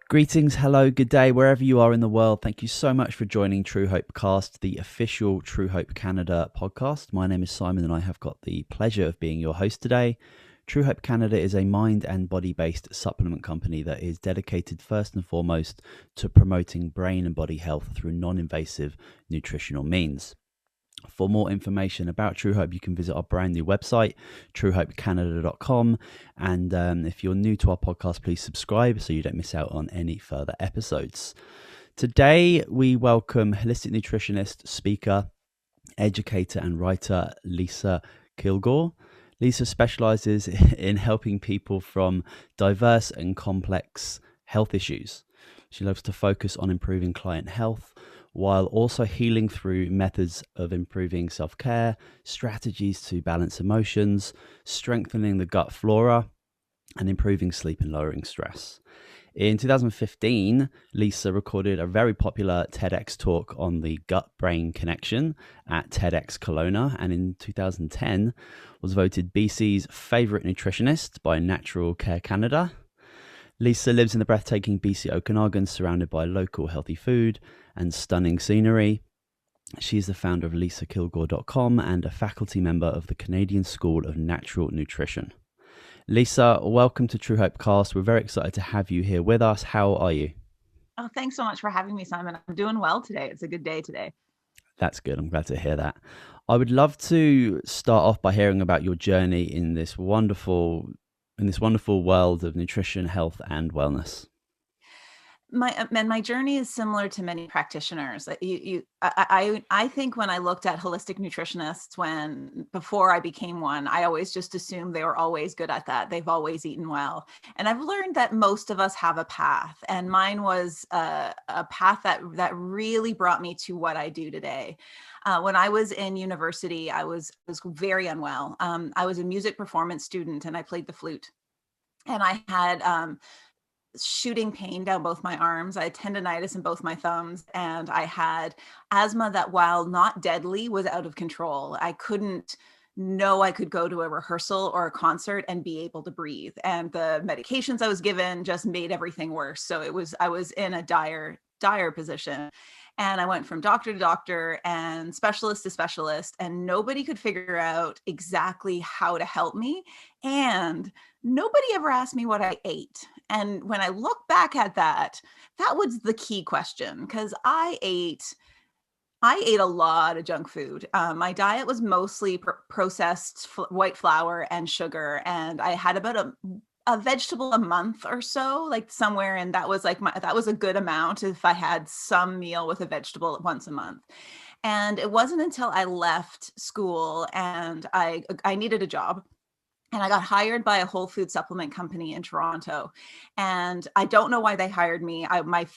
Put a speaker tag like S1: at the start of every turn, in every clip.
S1: Greetings, hello, good day, wherever you are in the world. Thank you so much for joining Truehope Cast, the official Truehope Canada podcast. My name is Simon and I have got the pleasure of being your host today. Truehope Canada is a mind and body-based supplement company that is dedicated first and foremost to promoting brain and body health through non-invasive nutritional means. For more information about Truehope, you can visit our brand new website, truehopecanada.com. And if you're new to our podcast, please subscribe so you don't miss out on any further episodes. Today, we welcome holistic nutritionist, speaker, educator, and writer Lisa Kilgour. Lisa specializes in helping people from diverse and complex health issues. She loves to focus on improving client health, while also healing through methods of improving self-care, strategies to balance emotions, strengthening the gut flora, and improving sleep and lowering stress. In 2015, Lisa recorded a very popular TEDx talk on the gut-brain connection at TedX Kelowna, and in 2010 was voted BC's Favourite Nutritionist by Natural Care Canada. Lisa lives in the breathtaking BC Okanagan, surrounded by local healthy food and stunning scenery. She is the founder of lisakilgour.com and a faculty member of the Canadian School of Natural Nutrition. Lisa, welcome to Truehope Cast. We're very excited to have you here with us. How are you?
S2: Oh, thanks so much for having me, Simon. I'm doing well today. It's a good day today.
S1: That's good. I'm glad to hear that. I would love to start off by hearing about your journey in this wonderful world of nutrition, health, and wellness.
S2: My journey is similar to many practitioners. I think when I looked at holistic nutritionists, before I became one, I always just assumed they were always good at that. They've always eaten well, and I've learned that most of us have a path, and mine was a path that really brought me to what I do today. When I was in university, I was very unwell. I was a music performance student, and I played the flute, and I had shooting pain down both my arms. I had tendonitis in both my thumbs, and I had asthma that, while not deadly, was out of control. I couldn't know I could go to a rehearsal or a concert and be able to breathe. And the medications I was given just made everything worse. So I was in a dire position. And I went from doctor to doctor and specialist to specialist, and nobody could figure out exactly how to help me. And nobody ever asked me what I ate. And when I look back at that, that was the key question, because I ate a lot of junk food. My diet was mostly processed white flour and sugar, and I had about a vegetable a month or so, like somewhere, and that was that was a good amount if I had some meal with a vegetable once a month. And it wasn't until I left school and I needed a job, and I got hired by a whole food supplement company in Toronto. And I don't know why they hired me.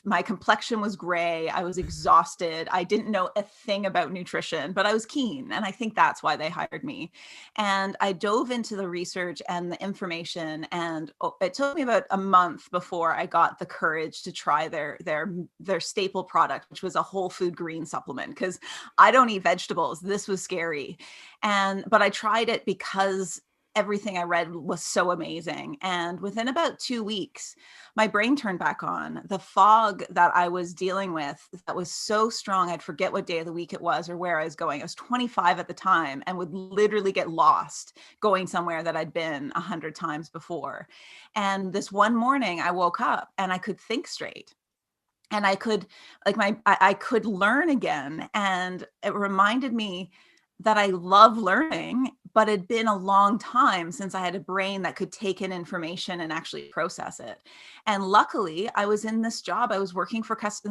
S2: My complexion was gray. I was exhausted. I didn't know a thing about nutrition, but I was keen. And I think that's why they hired me. And I dove into the research and the information. And it took me about a month before I got the courage to try their staple product, which was a whole food green supplement, because I don't eat vegetables. This was scary. But I tried it because everything I read was so amazing. And within about 2 weeks, my brain turned back on. The fog that I was dealing with, that was so strong, I'd forget what day of the week it was or where I was going. I was 25 at the time and would literally get lost going somewhere that I'd been 100 times before. And this one morning I woke up and I could think straight. And I could I could learn again. And it reminded me that I love learning, but it'd been a long time since I had a brain that could take in information and actually process it. And luckily, I was in this job. I was working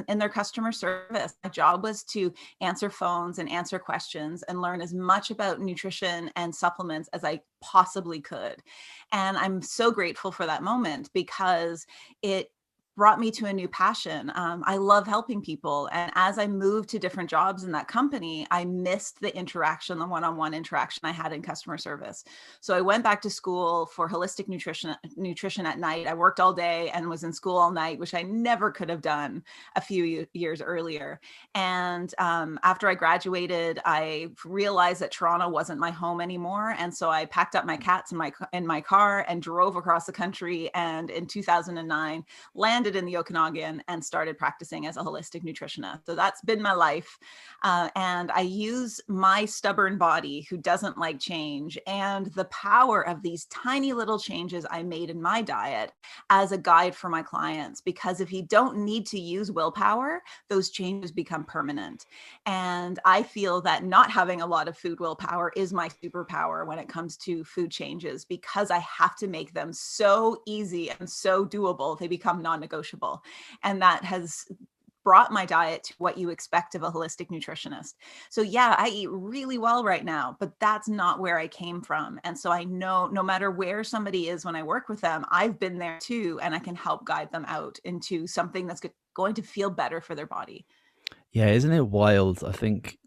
S2: in their customer service. My job was to answer phones and answer questions and learn as much about nutrition and supplements as I possibly could. And I'm so grateful for that moment, because it brought me to a new passion. I love helping people. And as I moved to different jobs in that company, I missed the one-on-one interaction I had in customer service. So I went back to school for holistic nutrition at night. I worked all day and was in school all night, which I never could have done a few years earlier. And after I graduated, I realized that Toronto wasn't my home anymore. And so I packed up my cats in my car and drove across the country. And in 2009, landed landed in the Okanagan and started practicing as a holistic nutritionist. So that's been my life. And I use my stubborn body, who doesn't like change, and the power of these tiny little changes I made in my diet as a guide for my clients. Because if you don't need to use willpower, those changes become permanent. And I feel that not having a lot of food willpower is my superpower when it comes to food changes, because I have to make them so easy and so doable, they become non-negotiable. And that has brought my diet to what you expect of a holistic nutritionist. So yeah, I eat really well right now, but that's not where I came from. And so I know no matter where somebody is when I work with them, I've been there too, and I can help guide them out into something that's going to feel better for their body.
S1: Yeah, isn't it wild? I think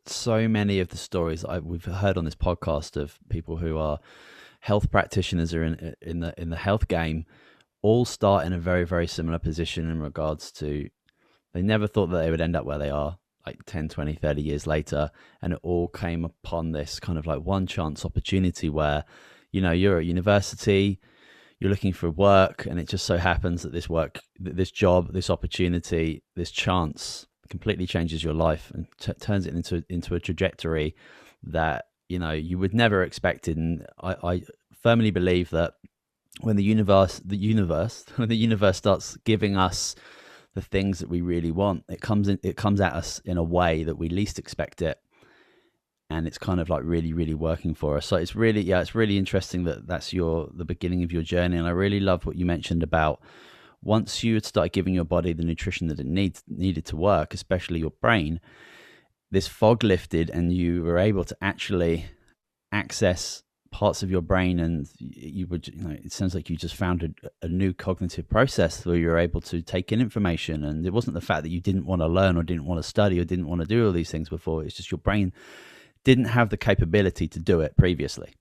S1: so many of the stories we've heard on this podcast of people who are health practitioners or in the health game all start in a very, very similar position in regards to they never thought that they would end up where they are like 10, 20, 30 years later. And it all came upon this kind of like one chance opportunity where, you're at university, you're looking for work, and it just so happens that this job, this opportunity, this chance completely changes your life and turns it into a trajectory that, you would never expect it. And I firmly believe that when the universe starts giving us the things that we really want, it comes at us in a way that we least expect it, and it's kind of like really, really working for us. So it's really interesting that that's the beginning of your journey. And I really love what you mentioned about once you had started giving your body the nutrition that it needed to work, especially your brain, this fog lifted and you were able to actually access parts of your brain, and it sounds like you just found a new cognitive process where you're able to take in information. And it wasn't the fact that you didn't want to learn or didn't want to study or didn't want to do all these things before. It's just your brain didn't have the capability to do it previously.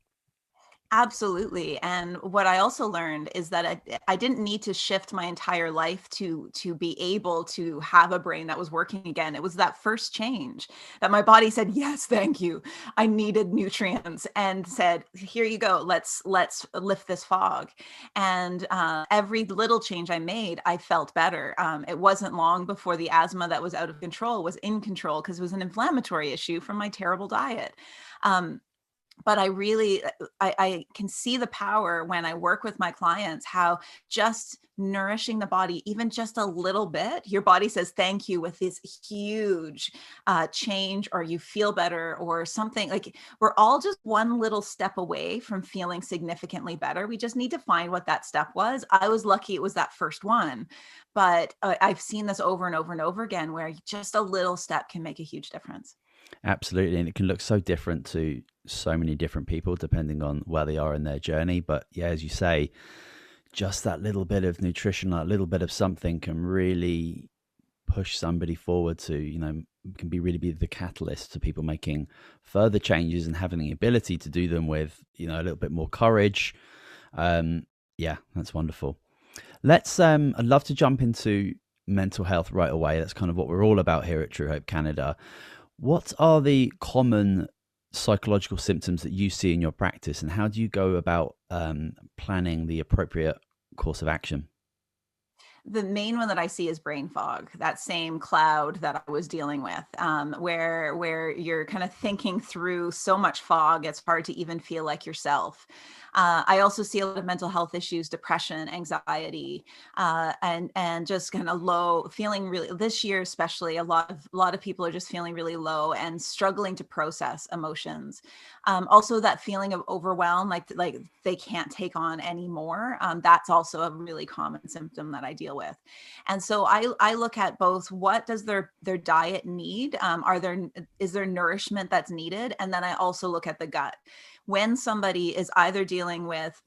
S2: Absolutely. And what I also learned is that I didn't need to shift my entire life to be able to have a brain that was working again. It was that first change that my body said, yes, thank you. I needed nutrients, and said, here you go. Let's lift this fog. And every little change I made, I felt better. It wasn't long before the asthma that was out of control was in control, because it was an inflammatory issue from my terrible diet. But I can see the power when I work with my clients, how just nourishing the body, even just a little bit, your body says thank you with this huge change, or you feel better or something. Like, we're all just one little step away from feeling significantly better. We just need to find what that step was. I was lucky it was that first one, but I've seen this over and over and over again, where just a little step can make a huge difference.
S1: Absolutely. And it can look so different to so many different people depending on where they are in their journey. But yeah, as you say, just that little bit of nutrition, that little bit of something can really push somebody forward to, can really be the catalyst to people making further changes and having the ability to do them with, a little bit more courage. Yeah, that's wonderful. I'd love to jump into mental health right away. That's kind of what we're all about here at Truehope Canada. What are the common psychological symptoms that you see in your practice, and how do you go about planning the appropriate course of action?
S2: The main one that I see is brain fog, that same cloud that I was dealing with, where you're kind of thinking through so much fog, it's hard to even feel like yourself. I also see a lot of mental health issues, depression, anxiety, and just kind of low, feeling really, this year especially, a lot of people are just feeling really low and struggling to process emotions. Also that feeling of overwhelm, like they can't take on anymore. That's also a really common symptom that I deal with. And so I look at both, what does their diet need? Is there nourishment that's needed? And then I also look at the gut. When somebody is either dealing with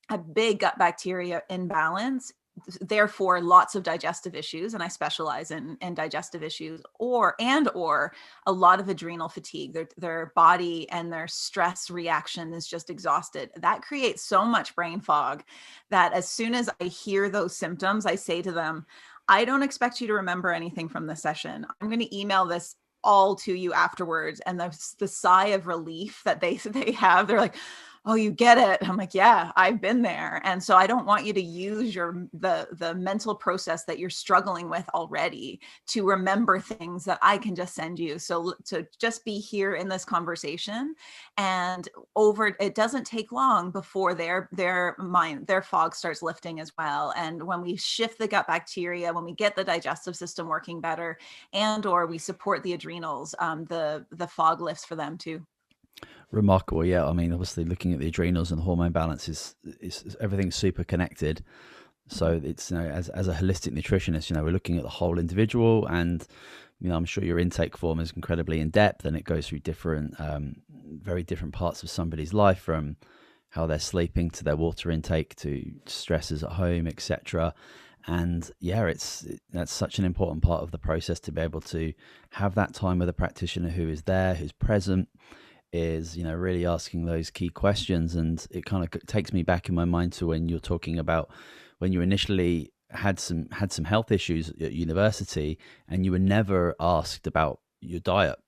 S2: a big gut bacteria imbalance, therefore lots of digestive issues, and I specialize in digestive issues, or a lot of adrenal fatigue, their body and their stress reaction is just exhausted. That creates so much brain fog that as soon as I hear those symptoms, I say to them, I don't expect you to remember anything from this session. I'm going to email this all to you afterwards. And the sigh of relief that they have, they're like, oh, you get it. I'm like, yeah, I've been there. And so I don't want you to use the mental process that you're struggling with already to remember things that I can just send you. So to just be here in this conversation, and it doesn't take long before their fog starts lifting as well. And when we shift the gut bacteria, when we get the digestive system working better, and or we support the adrenals, the fog lifts for them too.
S1: Remarkable. Yeah. I mean, obviously looking at the adrenals and the hormone balance is everything's super connected. So it's, as a holistic nutritionist, we're looking at the whole individual, and, I'm sure your intake form is incredibly in depth, and it goes through different, very different parts of somebody's life, from how they're sleeping to their water intake to stresses at home, etc. And yeah, that's such an important part of the process, to be able to have that time with a practitioner who is there, who's present, is really asking those key questions. And it kind of takes me back in my mind to when you're talking about when you initially had some health issues at university, and you were never asked about your diet,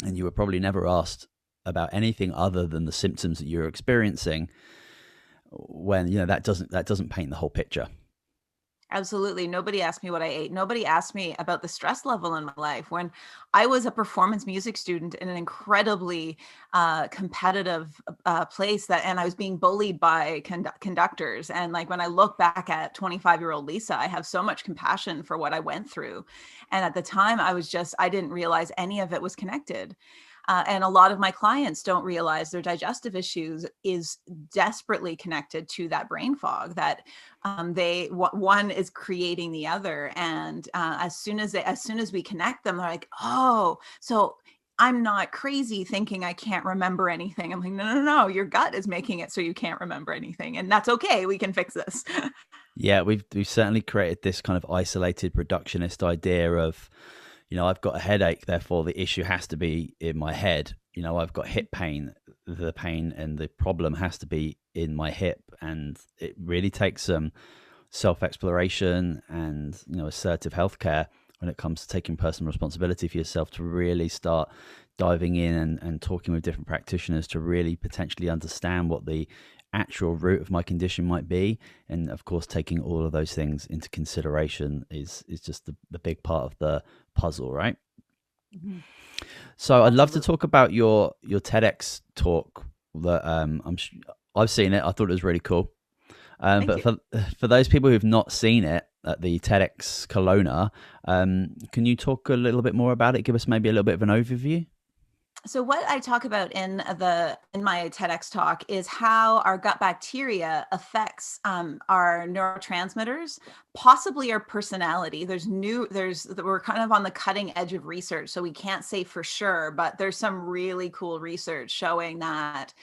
S1: and you were probably never asked about anything other than the symptoms that you're experiencing, when that doesn't paint the whole picture.
S2: Absolutely. Nobody asked me what I ate. Nobody asked me about the stress level in my life. When I was a performance music student in an incredibly competitive place, and I was being bullied by conductors. And like, when I look back at 25-year-old Lisa, I have so much compassion for what I went through. And at the time, I didn't realize any of it was connected. And a lot of my clients don't realize their digestive issues is desperately connected to that brain fog, that one is creating the other. And as soon as we connect them, they're like, oh, so I'm not crazy thinking I can't remember anything. I'm like, no, your gut is making it so you can't remember anything. And that's okay. We can fix this.
S1: Yeah, we've certainly created this kind of isolated reductionist idea of, I've got a headache, therefore the issue has to be in my head. I've got hip pain, the pain and the problem has to be in my hip. And it really takes some self-exploration and, assertive healthcare when it comes to taking personal responsibility for yourself, to really start diving in and talking with different practitioners to really potentially understand what the actual root of my condition might be. And of course, taking all of those things into consideration is just the big part of the puzzle, right?
S2: Mm-hmm.
S1: So I'd love to talk about your TEDx talk that I've seen it. I thought it was really cool. But for those people who've not seen it at the TEDx Kelowna, can you talk a little bit more about it? Give us maybe a little bit of an overview.
S2: So what I talk about in my TEDx talk is how our gut bacteria affects our neurotransmitters, possibly our personality. We're kind of on the cutting edge of research, so we can't say for sure, but there's some really cool research showing that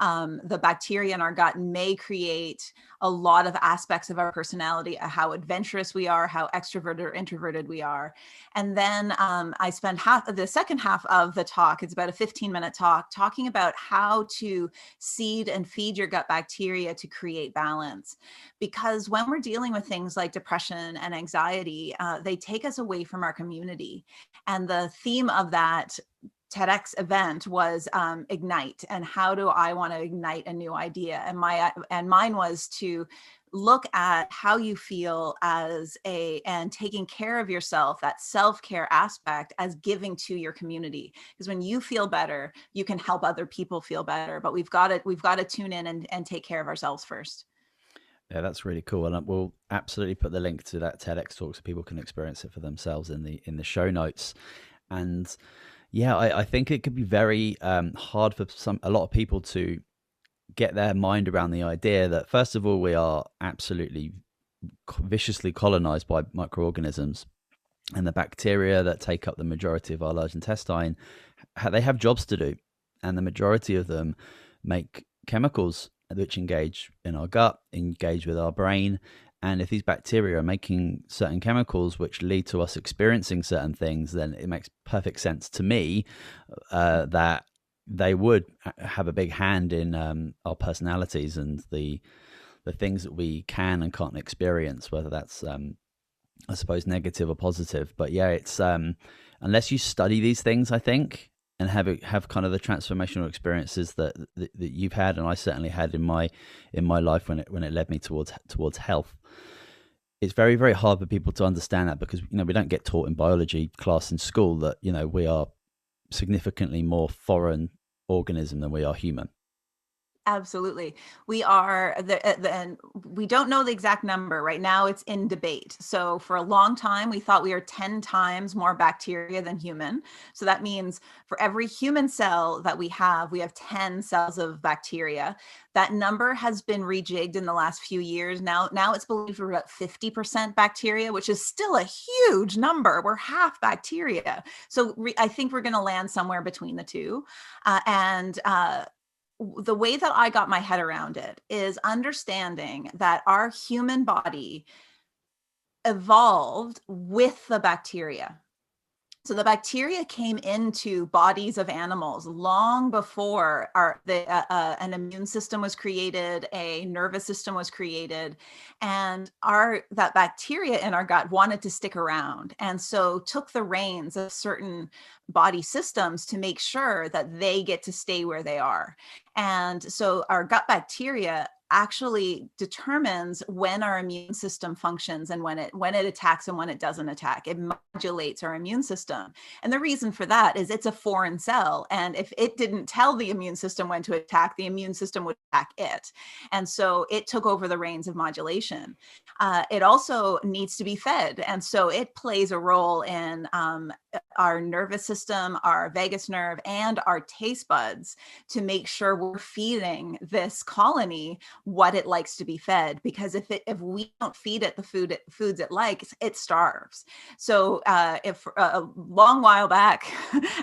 S2: the bacteria in our gut may create a lot of aspects of our personality, how adventurous we are, how extroverted or introverted we are. And then I spend the second half of the talk, it's about a 15-minute talk, talking about how to seed and feed your gut bacteria to create balance. Because when we're dealing with things like depression and anxiety, they take us away from our community. And the theme of that TEDx event was ignite, and how do I want to ignite a new idea? And mine was to look at how you feel and taking care of yourself, that self-care aspect, as giving to your community. Because when you feel better, you can help other people feel better. But we've got to tune in and take care of ourselves first.
S1: Yeah, that's really cool, and we'll absolutely put the link to that TEDx talk so people can experience it for themselves in the show notes. And yeah, I think it could be very hard for a lot of people to get their mind around the idea that, first of all, we are absolutely viciously colonized by microorganisms, and the bacteria that take up the majority of our large intestine, they have jobs to do, and the majority of them make chemicals which engage in our gut, engage with our brain. And if these bacteria are making certain chemicals which lead to us experiencing certain things, then it makes perfect sense to me that they would have a big hand in our personalities and the things that we can and can't experience, whether that's, I suppose, negative or positive. But yeah, it's unless you study these things, I think, and have kind of the transformational experiences that you've had, and I certainly had in my life when it led me towards health. It's very, very hard for people to understand that, because we don't get taught in biology class in school that we are significantly more foreign organism than we are human.
S2: Absolutely. We are and we don't know the exact number right now. It's in debate. So for a long time, we thought we are 10 times more bacteria than human. So that means for every human cell that we have 10 cells of bacteria. That number has been rejigged in the last few years. Now it's believed we're about 50% bacteria, which is still a huge number. We're half bacteria. So I think we're going to land somewhere between the two. The way that I got my head around it is understanding that our human body evolved with the bacteria. So the bacteria came into bodies of animals long before an immune system was created, a nervous system was created, and that bacteria in our gut wanted to stick around, and so took the reins of certain body systems to make sure that they get to stay where they are. And so our gut bacteria actually determines when our immune system functions and when it attacks and when it doesn't attack. It modulates our immune system. And the reason for that is it's a foreign cell. And if it didn't tell the immune system when to attack, the immune system would attack it. And so it took over the reins of modulation. It also needs to be fed. And so it plays a role in our nervous system, our vagus nerve, and our taste buds to make sure we're feeding this colony what it likes to be fed. Because if we don't feed it the foods it likes, it starves. So if a long while back,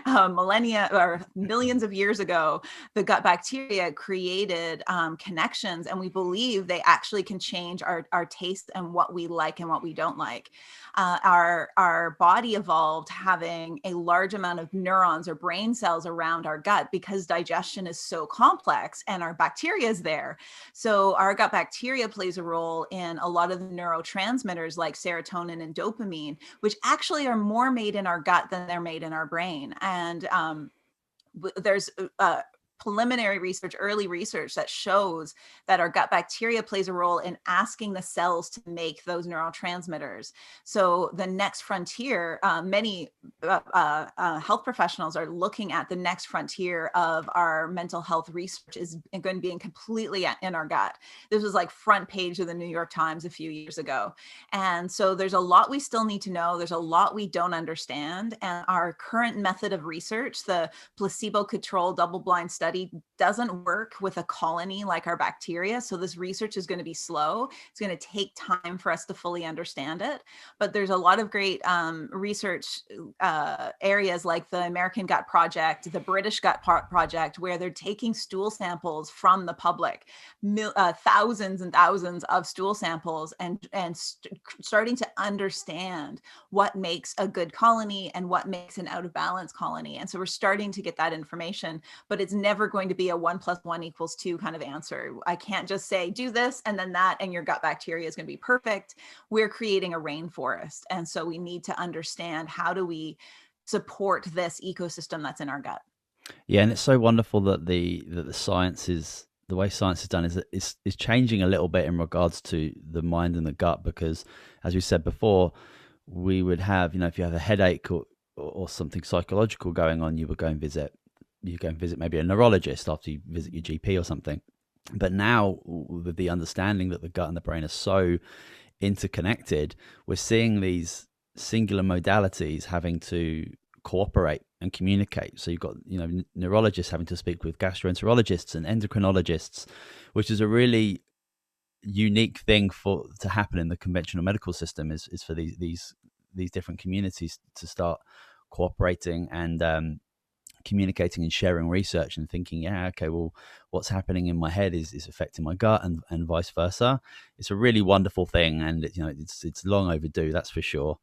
S2: millennia or millions of years ago, the gut bacteria created connections, and we believe they actually can change our taste and what we like and what we don't like. Our body evolved having a large amount of neurons or brain cells around our gut because digestion is so complex and our bacteria is there. So our gut bacteria plays a role in a lot of the neurotransmitters like serotonin and dopamine, which actually are more made in our gut than they're made in our brain. And there's preliminary research, early research that shows that our gut bacteria plays a role in asking the cells to make those neurotransmitters. So the next frontier, many health professionals are looking at the next frontier of our mental health research is going to be completely in our gut. This was like front page of the New York Times a few years ago. And so there's a lot we still need to know. There's a lot we don't understand. And our current method of research, the placebo-controlled double-blind study, doesn't work with a colony like our bacteria. So this research is going to be slow. It's going to take time for us to fully understand it. But there's a lot of great research areas like the American Gut Project, the British Gut Project, where they're taking stool samples from the public, thousands and thousands of stool samples, and starting to understand what makes a good colony and what makes an out of balance colony. And so we're starting to get that information, but it's never going to be a 1 + 1 = 2 kind of answer. I can't just say do this and then that and your gut bacteria is going to be perfect. We're creating a rainforest, and so we need to understand how do we support this ecosystem that's in our gut.
S1: Yeah, and it's so wonderful that the science is, the way science is done is changing a little bit in regards to the mind and the gut, because as we said before, we would have, if you have a headache or something psychological going on, you go and visit maybe a neurologist after you visit your GP or something. But now, with the understanding that the gut and the brain are so interconnected, we're seeing these singular modalities having to cooperate and communicate. So you've got neurologists having to speak with gastroenterologists and endocrinologists, which is a really unique thing to happen in the conventional medical system, is for these different communities to start cooperating and communicating and sharing research and thinking, yeah, okay, well, what's happening in my head is affecting my gut, and vice versa. It's a really wonderful thing, and it's long overdue, that's for sure.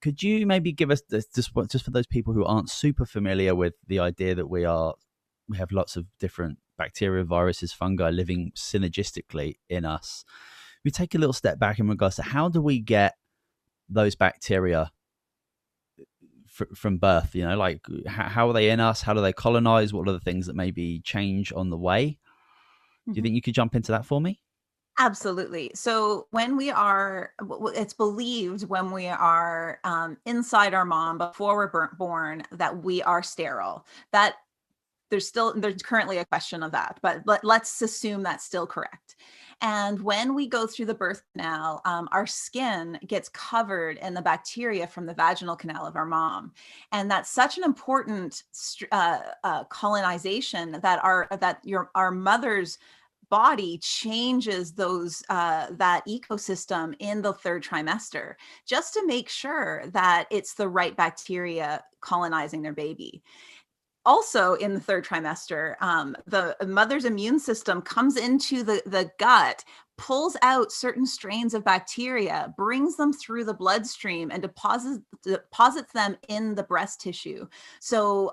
S1: Could you maybe give us just for those people who aren't super familiar with the idea that we have lots of different bacteria, viruses, fungi living synergistically in us, we take a little step back in regards to how do we get those bacteria from birth? You know, like how are they in us? How do they colonize? What are the things that maybe change on the way? Do you think you could jump into that for me?
S2: Absolutely. So when we are, it's believed when we are inside our mom before we're born that we are sterile. That there's currently a question of that, but let's assume that's still correct. And when we go through the birth canal, our skin gets covered in the bacteria from the vaginal canal of our mom, and that's such an important colonization that our mother's body changes those that ecosystem in the third trimester just to make sure that it's the right bacteria colonizing their baby. Also in the third trimester, the mother's immune system comes into the gut, pulls out certain strains of bacteria, brings them through the bloodstream, and deposits them in the breast tissue. So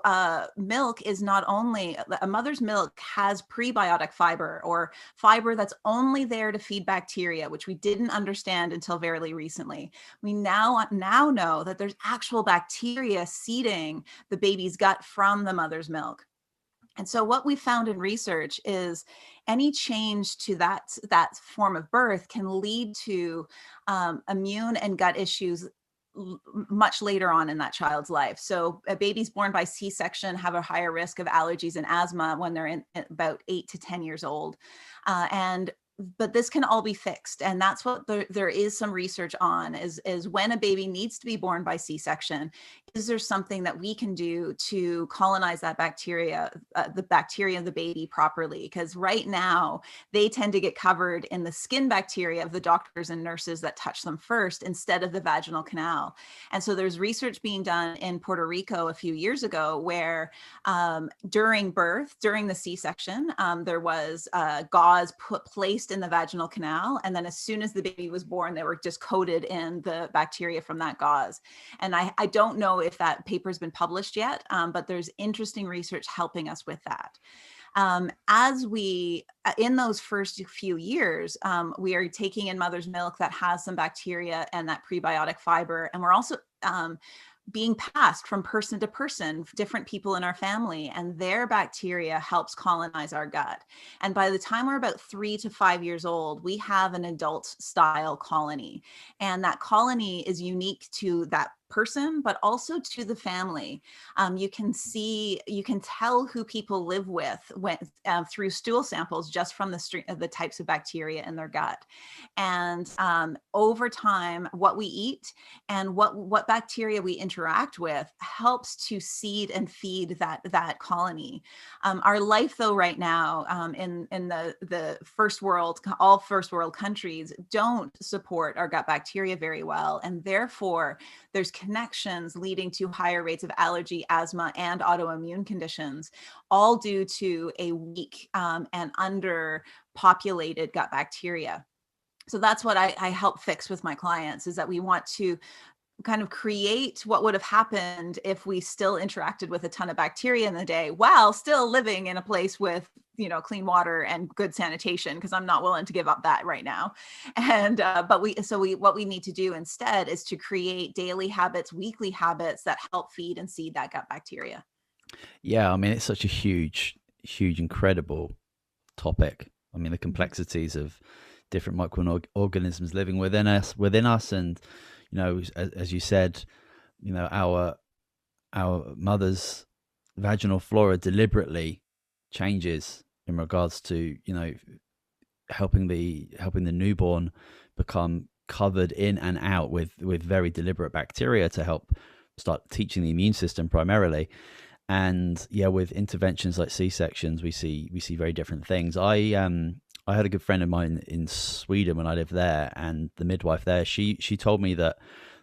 S2: milk is not only, a mother's milk has prebiotic fiber, or fiber that's only there to feed bacteria, which we didn't understand until very recently. We now know that there's actual bacteria seeding the baby's gut from the mother's milk. And so what we found in research is any change to that form of birth can lead to immune and gut issues much later on in that child's life. So babies born by C-section have a higher risk of allergies and asthma when they're in about 8 to 10 years old. But this can all be fixed. And that's what there is some research on is when a baby needs to be born by C-section, is there something that we can do to colonize that bacteria, the bacteria of the baby properly? Because right now they tend to get covered in the skin bacteria of the doctors and nurses that touch them first instead of the vaginal canal. And so there's research being done in Puerto Rico a few years ago where during birth, during the C-section, there was gauze placed in the vaginal canal. And then as soon as the baby was born, they were just coated in the bacteria from that gauze. And I don't know if that paper's been published yet, but there's interesting research helping us with that. As we, in those first few years, we are taking in mother's milk that has some bacteria and that prebiotic fiber. And we're also being passed from person to person, different people in our family, and their bacteria helps colonize our gut. And by the time we're about 3 to 5 years old, we have an adult style colony. And that colony is unique to that person, but also to the family. You can tell who people live with through stool samples just from the types of bacteria in their gut. And over time, what we eat and what bacteria we interact with helps to seed and feed that colony. Our life, though, right now in the first world, all first world countries don't support our gut bacteria very well, and therefore there's connections leading to higher rates of allergy, asthma, and autoimmune conditions, all due to a weak and underpopulated gut bacteria. So that's what I help fix with my clients, is that we want to kind of create what would have happened if we still interacted with a ton of bacteria in the day while still living in a place with, clean water and good sanitation, because I'm not willing to give up that right now. And what we need to do instead is to create daily habits, weekly habits that help feed and seed that gut bacteria.
S1: Yeah, I mean, it's such a huge, incredible topic. I mean, the complexities of different microorganisms living within us, and as you said, our mother's vaginal flora deliberately changes in regards to helping the newborn become covered in and out with very deliberate bacteria to help start teaching the immune system primarily. And with interventions like C-sections, we see very different things. I had a good friend of mine in Sweden when I lived there, and the midwife there, she told me that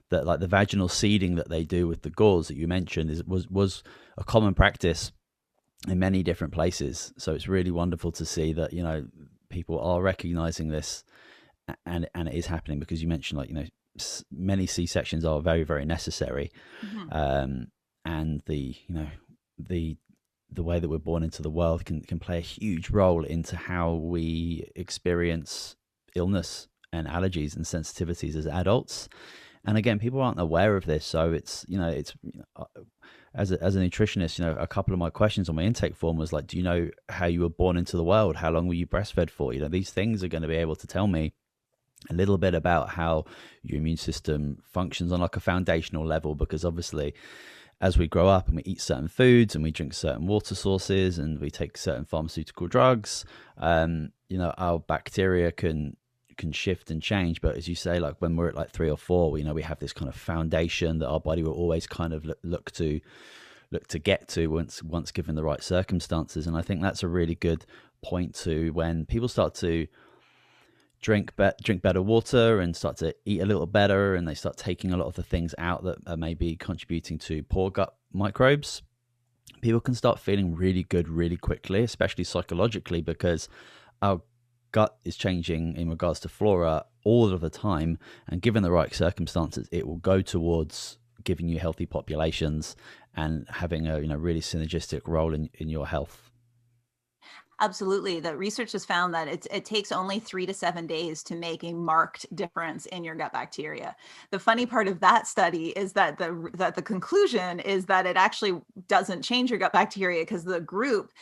S1: like the vaginal seeding that they do with the gauze that you mentioned was a common practice in many different places. So it's really wonderful to see that people are recognizing this, and it is happening, because you mentioned many C-sections are very, very necessary. Mm-hmm. And the way that we're born into the world can play a huge role into how we experience illness and allergies and sensitivities as adults. And again, people aren't aware of this. So as a nutritionist, a couple of my questions on my intake form was like, do you know how you were born into the world? How long were you breastfed for? These things are going to be able to tell me a little bit about how your immune system functions on like a foundational level, because obviously as we grow up and we eat certain foods and we drink certain water sources and we take certain pharmaceutical drugs, our bacteria can shift and change. But as you say, like when we're at like 3 or 4, we have this kind of foundation that our body will always kind of look to get to once given the right circumstances. And I think that's a really good point to when people start to drink better water and start to eat a little better, and they start taking a lot of the things out that are maybe contributing to poor gut microbes. People can start feeling really good really quickly, especially psychologically, because our gut is changing in regards to flora all of the time, and given the right circumstances, it will go towards giving you healthy populations and having a really synergistic role in your health.
S2: Absolutely. The research has found that it takes only 3 to 7 days to make a marked difference in your gut bacteria. The funny part of that study is that the conclusion is that it actually doesn't change your gut bacteria, because the group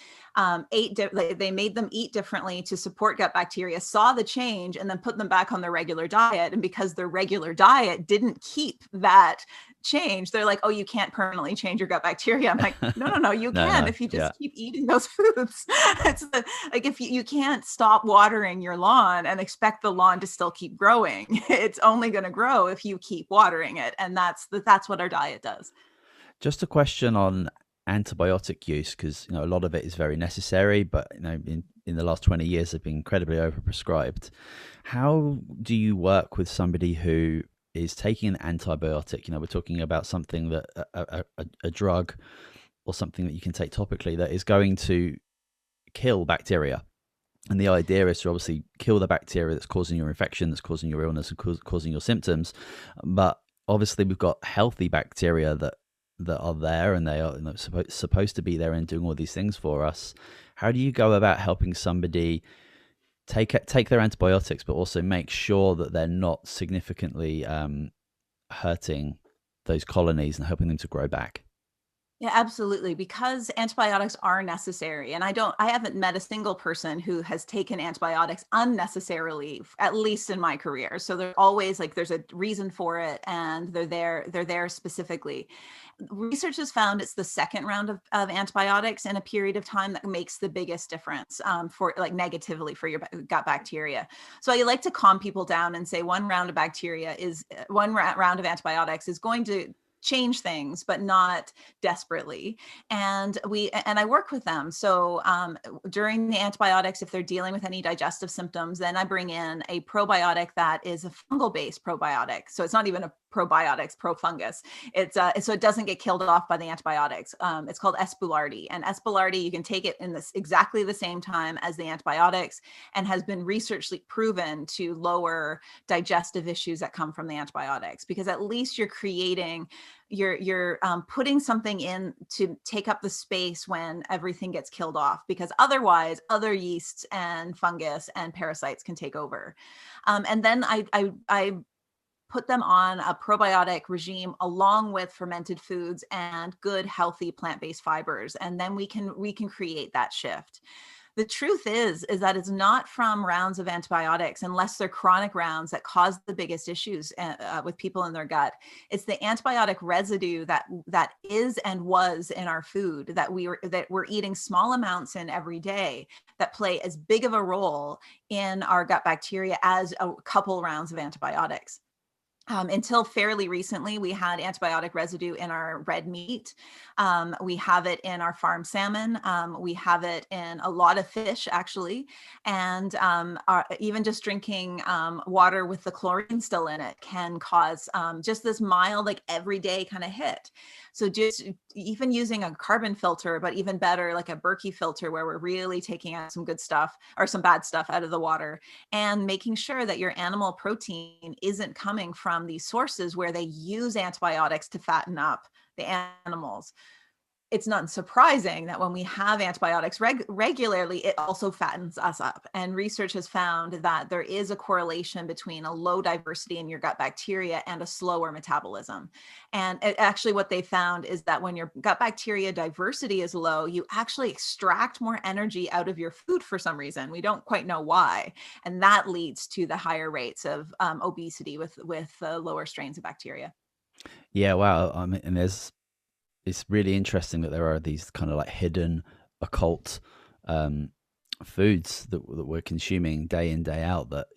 S2: they made them eat differently to support gut bacteria, saw the change, and then put them back on their regular diet. And because their regular diet didn't keep that change, they're like, oh, you can't permanently change your gut bacteria. I'm like, no, you can if you just keep eating those foods. It's like if you can't stop watering your lawn and expect the lawn to still keep growing. It's only going to grow if you keep watering it. And that's what our diet does.
S1: Just a question on antibiotic use, because a lot of it is very necessary, but in the last 20 years they've been incredibly overprescribed. How do you work with somebody who is taking an antibiotic? We're talking about something that a drug or something that you can take topically that is going to kill bacteria, and the idea is to obviously kill the bacteria that's causing your infection, that's causing your illness, and causing your symptoms. But obviously we've got healthy bacteria that are there, and they are supposed to be there and doing all these things for us. How do you go about helping somebody take their antibiotics, but also make sure that they're not significantly hurting those colonies and helping them to grow back?
S2: Yeah, absolutely. Because antibiotics are necessary. And I haven't met a single person who has taken antibiotics unnecessarily, at least in my career. So there's always there's a reason for it, and they're there specifically. Research has found it's the second round of antibiotics in a period of time that makes the biggest difference for negatively for your gut bacteria. So I like to calm people down and say one round of antibiotics is going to change things, but not desperately. And I work with them. So during the antibiotics, if they're dealing with any digestive symptoms, then I bring in a probiotic that is a fungal-based probiotic. So it's not even a probiotics, pro-fungus. It's so it doesn't get killed off by the antibiotics. It's called Espulardi, and Espulardi, you can take it in exactly the same time as the antibiotics, and has been researchly proven to lower digestive issues that come from the antibiotics, because at least you're creating you're putting something in to take up the space when everything gets killed off, because otherwise other yeasts and fungus and parasites can take over. And then I put them on a probiotic regime along with fermented foods and good, healthy plant-based fibers. And then we can create that shift. The truth is that it's not from rounds of antibiotics, unless they're chronic rounds, that cause the biggest issues with people in their gut. It's the antibiotic residue that is and was in our food that we're eating small amounts in every day, that play as big of a role in our gut bacteria as a couple rounds of antibiotics. Until fairly recently, we had antibiotic residue in our red meat. We have it in our farm salmon. We have it in a lot of fish, actually. And even just drinking water with the chlorine still in it can cause just this mild, everyday kind of hit. So just even using a carbon filter, but even better, like a Berkey filter, where we're really taking out some good stuff or some bad stuff out of the water, and making sure that your animal protein isn't coming from these sources where they use antibiotics to fatten up the animals. it's not surprising that when we have antibiotics regularly, it also fattens us up. And research has found that there is a correlation between a low diversity in your gut bacteria and a slower metabolism. And actually what they found is that when your gut bacteria diversity is low, you actually extract more energy out of your food for some reason. We don't quite know why. And that leads to the higher rates of obesity with lower strains of bacteria.
S1: Yeah, wow. I mean, and it's really interesting that there are these kind of like hidden occult um, foods that we're consuming day in, day out that,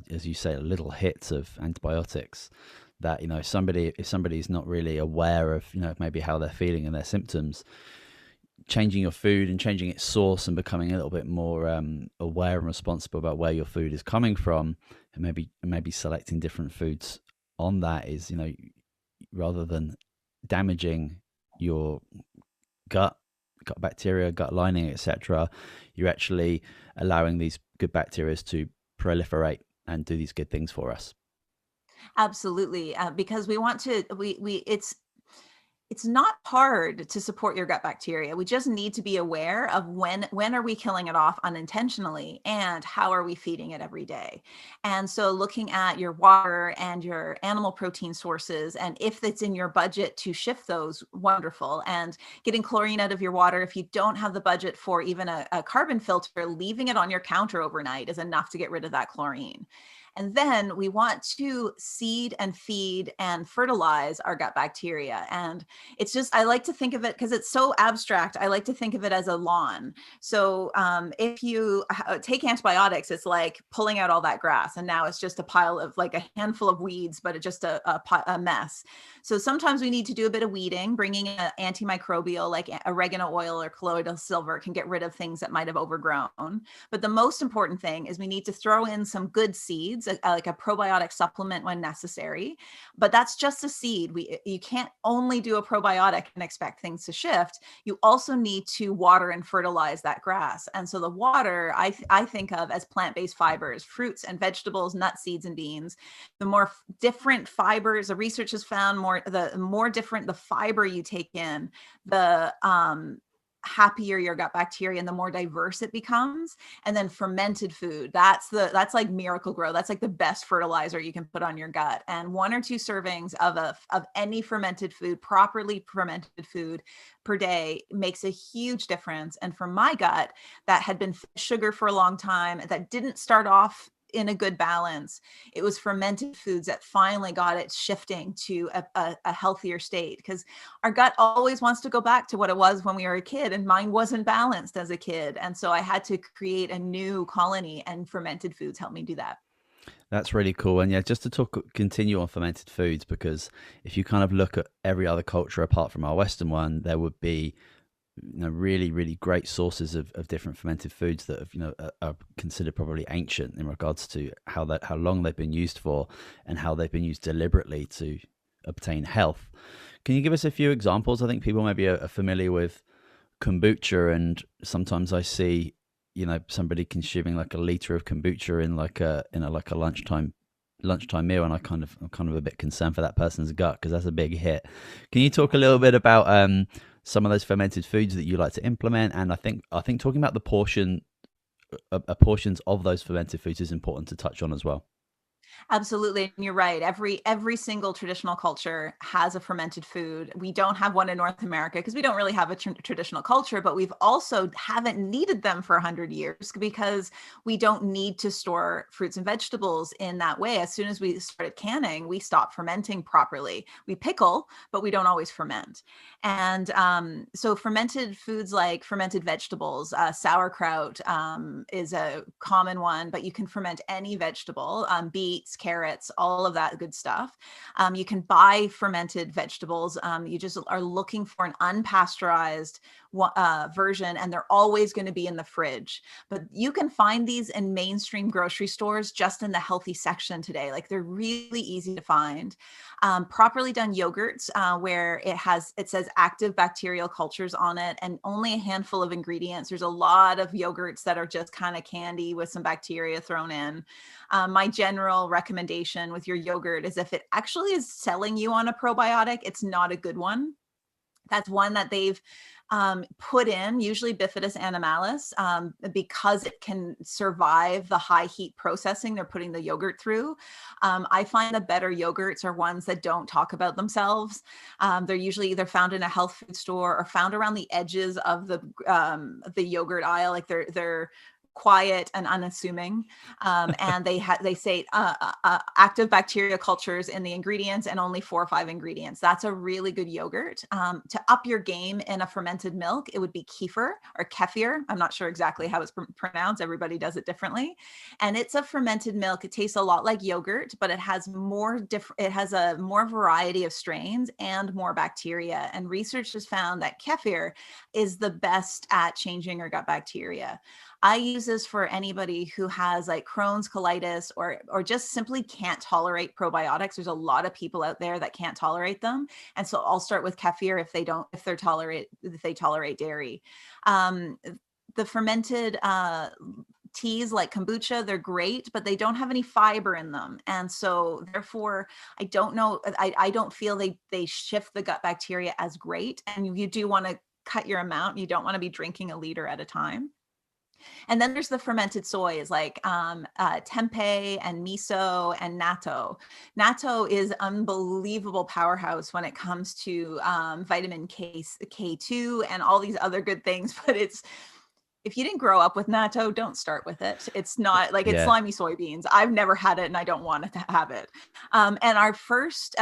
S1: as you say, little hits of antibiotics that, if somebody's not really aware of, maybe how they're feeling and their symptoms, changing your food and changing its source and becoming a little bit more aware and responsible about where your food is coming from, and maybe selecting different foods on that is, rather than damaging your gut bacteria, gut lining, etc., you're actually allowing these good bacteria to proliferate and do these good things for us.
S2: Absolutely, because we want to. It's not hard to support your gut bacteria. We just need to be aware of when are we killing it off unintentionally, and how are we feeding it every day. And so looking at your water and your animal protein sources, and if it's in your budget to shift those, wonderful. And getting chlorine out of your water, if you don't have the budget for even a carbon filter, leaving it on your counter overnight is enough to get rid of that chlorine. And then we want to seed and feed and fertilize our gut bacteria. And it's just, I like to think of it, because it's so abstract, I like to think of it as a lawn. So if you take antibiotics, it's like pulling out all that grass, and now it's just a pile of, like, a handful of weeds, but it's just a mess. So sometimes we need to do a bit of weeding. Bringing in an antimicrobial like oregano oil or colloidal silver can get rid of things that might have overgrown. But the most important thing is we need to throw in some good seeds, like a probiotic supplement when necessary. But that's just a seed. You can't only do a probiotic and expect things to shift. You also need to water and fertilize that grass. And so the water I think of as plant-based fibers, fruits and vegetables, nuts, seeds, and beans. The more different fibers, the research has found, the more different the fiber you take in, the happier your gut bacteria and the more diverse it becomes. And then fermented food, that's like Miracle Grow. That's like the best fertilizer you can put on your gut. And 1 or 2 servings of any fermented food, properly fermented food, per day makes a huge difference. And for my gut that had been sugar for a long time, that didn't start off in a good balance, it was fermented foods that finally got it shifting to a healthier state. Because our gut always wants to go back to what it was when we were a kid, and mine wasn't balanced as a kid. And so I had to create a new colony, and fermented foods helped me do that.
S1: That's really cool. And yeah, just to continue on fermented foods, because if you kind of look at every other culture apart from our Western one, there would be really, really great sources of different fermented foods that have, are considered probably ancient in regards to how long they've been used for and how they've been used deliberately to obtain health. Can you give us a few examples? I think people maybe are familiar with kombucha, and sometimes I see somebody consuming like a liter of kombucha in like a lunchtime meal, and I'm kind of a bit concerned for that person's gut, because that's a big hit. Can you talk a little bit about some of those fermented foods that you like to implement? And I think talking about the portions of those fermented foods is important to touch on as well.
S2: Absolutely. And you're right. Every single traditional culture has a fermented food. We don't have one in North America because we don't really have a traditional culture, but we've also haven't needed them for 100 years because we don't need to store fruits and vegetables in that way. As soon as we started canning, we stopped fermenting properly. We pickle, but we don't always ferment. And so fermented foods like fermented vegetables, sauerkraut is a common one, but you can ferment any vegetable, beets, carrots, all of that good stuff. You can buy fermented vegetables. You just are looking for an unpasteurized version, and they're always going to be in the fridge. But you can find these in mainstream grocery stores just in the healthy section today. Like, they're really easy to find. Properly done yogurts where it says active bacterial cultures on it and only a handful of ingredients. There's a lot of yogurts that are just kind of candy with some bacteria thrown in. My general recommendation with your yogurt is if it actually is selling you on a probiotic, it's not a good one. That's one that they've put in, usually bifidus animalis, because it can survive the high heat processing they're putting the yogurt through. I find the better yogurts are ones that don't talk about themselves. They're usually either found in a health food store or found around the edges of the yogurt aisle. Like they're quiet and unassuming, and they say active bacteria cultures in the ingredients and only 4 or 5 ingredients. That's a really good yogurt. To up your game in a fermented milk, it would be kefir or kefir. I'm not sure exactly how it's pronounced. Everybody does it differently, and it's a fermented milk. It tastes a lot like yogurt, but it has it has a more variety of strains and more bacteria. And research has found that kefir is the best at changing your gut bacteria. I use this for anybody who has like Crohn's, colitis, or just simply can't tolerate probiotics. There's a lot of people out there that can't tolerate them, and so I'll start with kefir if they tolerate dairy. The fermented teas like kombucha, they're great, but they don't have any fiber in them, and so therefore I don't feel they shift the gut bacteria as great. And you do want to cut your amount. You don't want to be drinking a liter at a time. And then there's the fermented soys like tempeh and miso and natto. Natto is unbelievable powerhouse when it comes to vitamin K2 and all these other good things. But if you didn't grow up with natto, don't start with it. It's not like it's slimy soybeans. I've never had it and I don't want to have it. And our first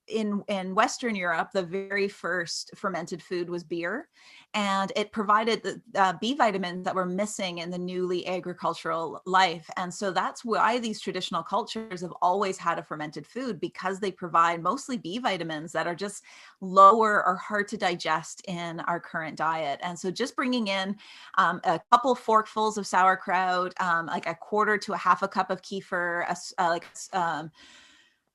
S2: in Western Europe, the very first fermented food was beer, and it provided the B vitamins that were missing in the newly agricultural life. And so that's why these traditional cultures have always had a fermented food, because they provide mostly B vitamins that are just lower or hard to digest in our current diet. And so just bringing in a couple forkfuls of sauerkraut, like a quarter to a half a cup of kefir,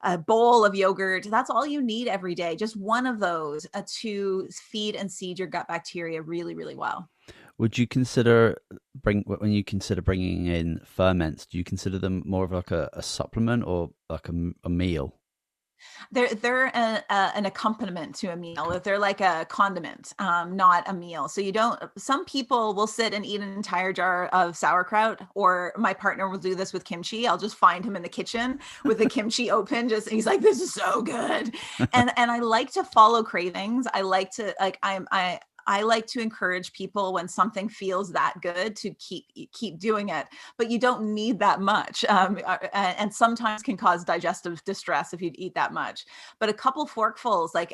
S2: a bowl of yogurt. That's all you need every day. Just one of those to feed and seed your gut bacteria really, really well.
S1: Would you when you consider bringing in ferments, do you consider them more of like a supplement or like a meal?
S2: They're an accompaniment to a meal. They're like a condiment, not a meal. So some people will sit and eat an entire jar of sauerkraut, or my partner will do this with kimchi. I'll just find him in the kitchen with the kimchi open, and he's like, this is so good. And I like to follow cravings. I like to I like to encourage people when something feels that good to keep doing it, but you don't need that much. And sometimes can cause digestive distress if you eat that much. But a couple forkfuls, like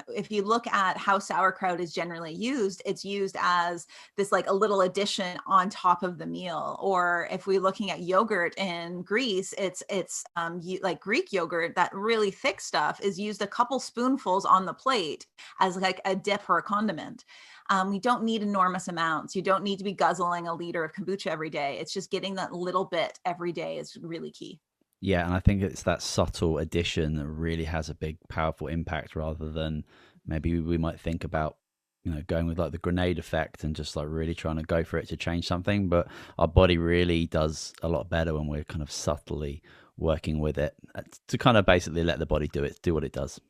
S2: if you look at how sauerkraut is generally used, it's used as this like a little addition on top of the meal. Or if we're looking at yogurt in Greece, it's like Greek yogurt, that really thick stuff is used a couple spoonfuls on the plate as like a dip or a condiment. We don't need enormous amounts. You don't need to be guzzling a liter of kombucha every day. It's just getting that little bit every day is really key.
S1: Yeah, and I think it's that subtle addition that really has a big, powerful impact, rather than maybe we might think about, going with like the grenade effect and just like really trying to go for it to change something. But our body really does a lot better when we're kind of subtly working with it to kind of basically let the body do what it does.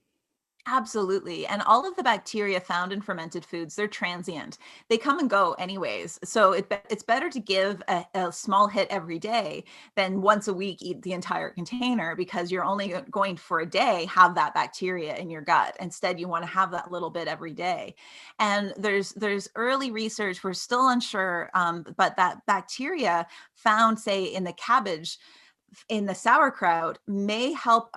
S2: Absolutely. And all of the bacteria found in fermented foods, they're transient. They come and go anyways. So it's better to give a small hit every day than once a week eat the entire container, because you're only going for a day have that bacteria in your gut. Instead, you want to have that little bit every day. And there's early research, we're still unsure, but that bacteria found, say, in the cabbage, in the sauerkraut, may help.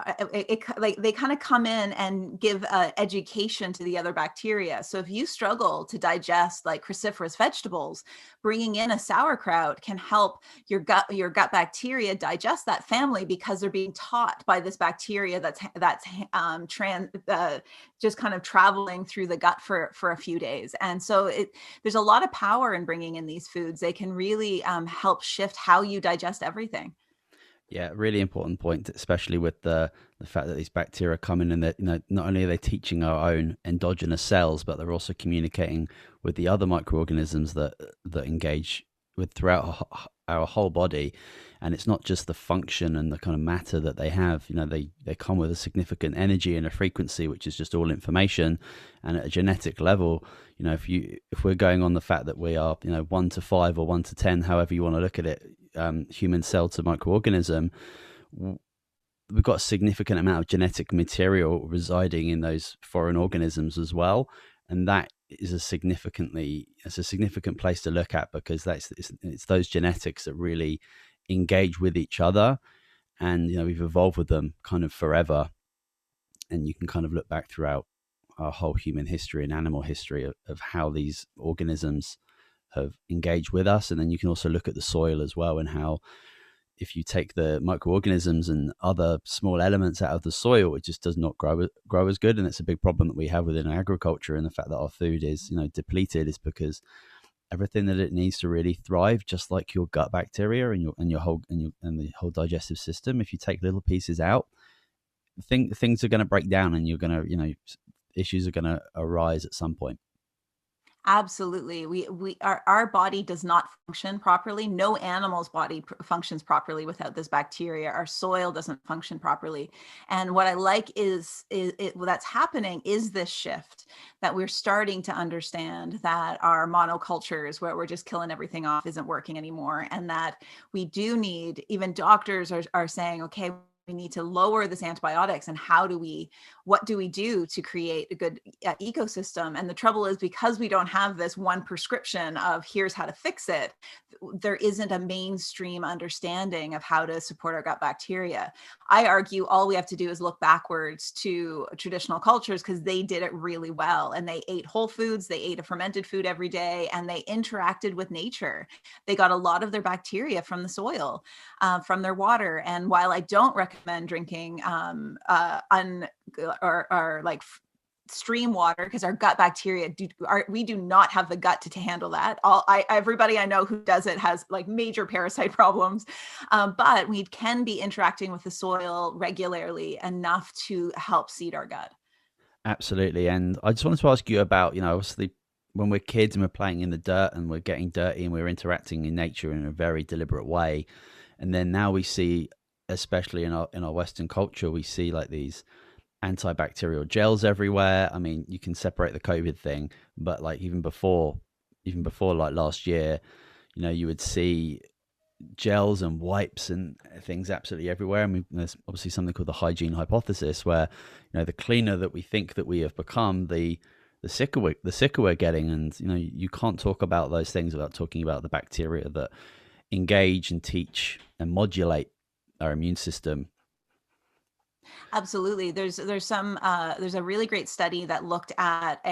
S2: Like they kind of come in and give education to the other bacteria. So if you struggle to digest like cruciferous vegetables, bringing in a sauerkraut can help your gut bacteria digest that family, because they're being taught by this bacteria that's just kind of traveling through the gut for a few days. And so there's a lot of power in bringing in these foods. They can really help shift how you digest everything.
S1: Yeah, really important point, especially with the fact that these bacteria come in and that, not only are they teaching our own endogenous cells, but they're also communicating with the other microorganisms that engage with throughout our whole body. And it's not just the function and the kind of matter that they have. They come with a significant energy and a frequency, which is just all information. And at a genetic level, if we're going on the fact that we are 1 to 5 or 1 to 10, however you want to look at it, human cell to microorganism, we've got a significant amount of genetic material residing in those foreign organisms as well. And that is a significant place to look at, because it's those genetics that really engage with each other. And we've evolved with them kind of forever. And you can kind of look back throughout our whole human history and animal history of how these organisms have engaged with us. And then you can also look at the soil as well, and how if you take the microorganisms and other small elements out of the soil, it just does not grow as good. And it's a big problem that we have within agriculture. And the fact that our food is depleted is because everything that it needs to really thrive, just like your gut bacteria and the whole digestive system, if you take little pieces out, things are going to break down, and you're going to issues are going to arise at some point.
S2: Absolutely. Our body does not function properly. No animal's body functions properly without this bacteria. Our soil doesn't function properly. And what I like is that's happening is this shift, that we're starting to understand that our monocultures, where we're just killing everything off, isn't working anymore. And that we do need, even doctors are saying, okay, we need to lower this antibiotics, and what do we do to create a good ecosystem? And the trouble is, because we don't have this one prescription of here's how to fix it, there isn't a mainstream understanding of how to support our gut bacteria. I argue all we have to do is look backwards to traditional cultures, because they did it really well, and they ate whole foods, they ate a fermented food every day, and they interacted with nature. They got a lot of their bacteria from the soil, from their water. And while I don't recommend drinking stream water, because our gut bacteria we do not have the gut to handle that. Everybody I know who does it has like major parasite problems, but we can be interacting with the soil regularly enough to help seed our gut.
S1: Absolutely. And I just wanted to ask you about, obviously when we're kids and we're playing in the dirt and we're getting dirty and we're interacting in nature in a very deliberate way, and then now we see, especially in our Western culture, we see like these antibacterial gels everywhere. I mean, you can separate the COVID thing, but like even before like last year, you would see gels and wipes and things absolutely everywhere. I mean, there's obviously something called the hygiene hypothesis, where the cleaner that we think that we have become, the sicker we're getting. And you can't talk about those things without talking about the bacteria that engage and teach and modulate our immune system.
S2: Absolutely. There's a really great study that looked at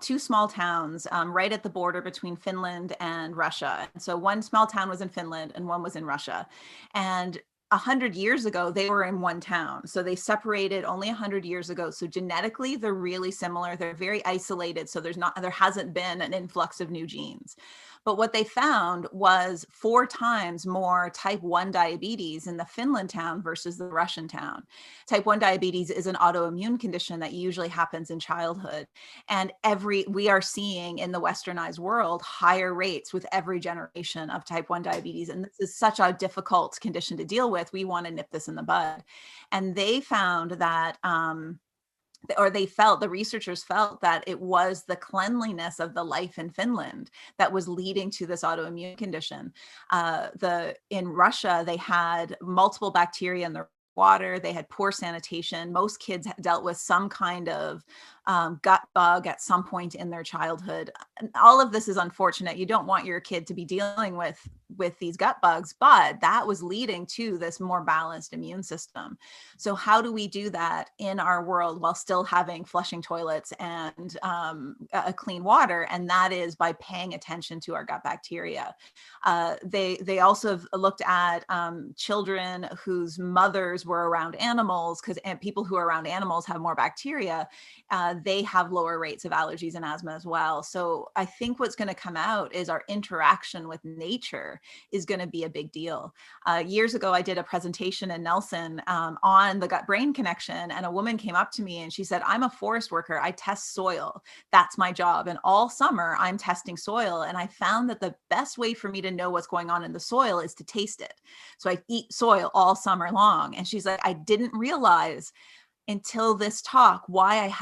S2: two small towns right at the border between Finland and Russia. And so one small town was in Finland and one was in Russia. And 100 years ago, they were in one town. So they separated only 100 years ago. So genetically, they're really similar. They're very isolated. So there hasn't been an influx of new genes. But what they found was 4 times more type 1 diabetes in the Finland town versus the Russian town. Type 1 diabetes is an autoimmune condition that usually happens in childhood. And we are seeing in the westernized world higher rates with every generation of type 1 diabetes. And this is such a difficult condition to deal with. We want to nip this in the bud. And they found that the researchers felt that it was the cleanliness of the life in Finland that was leading to this autoimmune condition. In Russia, they had multiple bacteria in the water. They had poor sanitation. Most kids dealt with some kind of gut bug at some point in their childhood. And all of this is unfortunate. You don't want your kid to be dealing with these gut bugs, but that was leading to this more balanced immune system. So how do we do that in our world while still having flushing toilets and a clean water? And that is by paying attention to our gut bacteria. They also looked at children whose mothers were around animals, because people who are around animals have more bacteria. They have lower rates of allergies and asthma as well. So I think what's going to come out is our interaction with nature water is going to be a big deal. Years ago, I did a presentation in Nelson on the gut-brain connection, and a woman came up to me and she said, I'm a forest worker. I test soil. That's my job. And all summer I'm testing soil. And I found that the best way for me to know what's going on in the soil is to taste it. So I eat soil all summer long. And she's like, I didn't realize until this talk why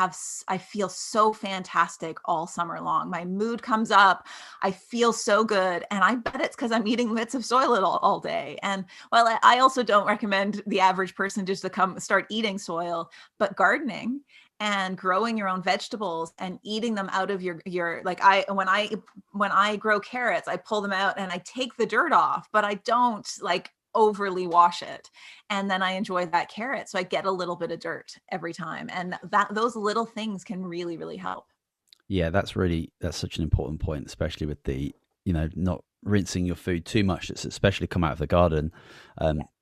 S2: I feel so fantastic all summer long. My mood comes up. I feel so good. And I bet it's because I'm eating bits of soil all day. And well, I also don't recommend the average person just to come start eating soil, but gardening and growing your own vegetables and eating them out of your like when I grow carrots, I pull them out and I take the dirt off, but I don't like overly wash it. And then I enjoy that carrot. So I get a little bit of dirt every time. And those little things can really, really help.
S1: Yeah, that's such an important point, especially with the, not rinsing your food too much. It's especially come out of the garden,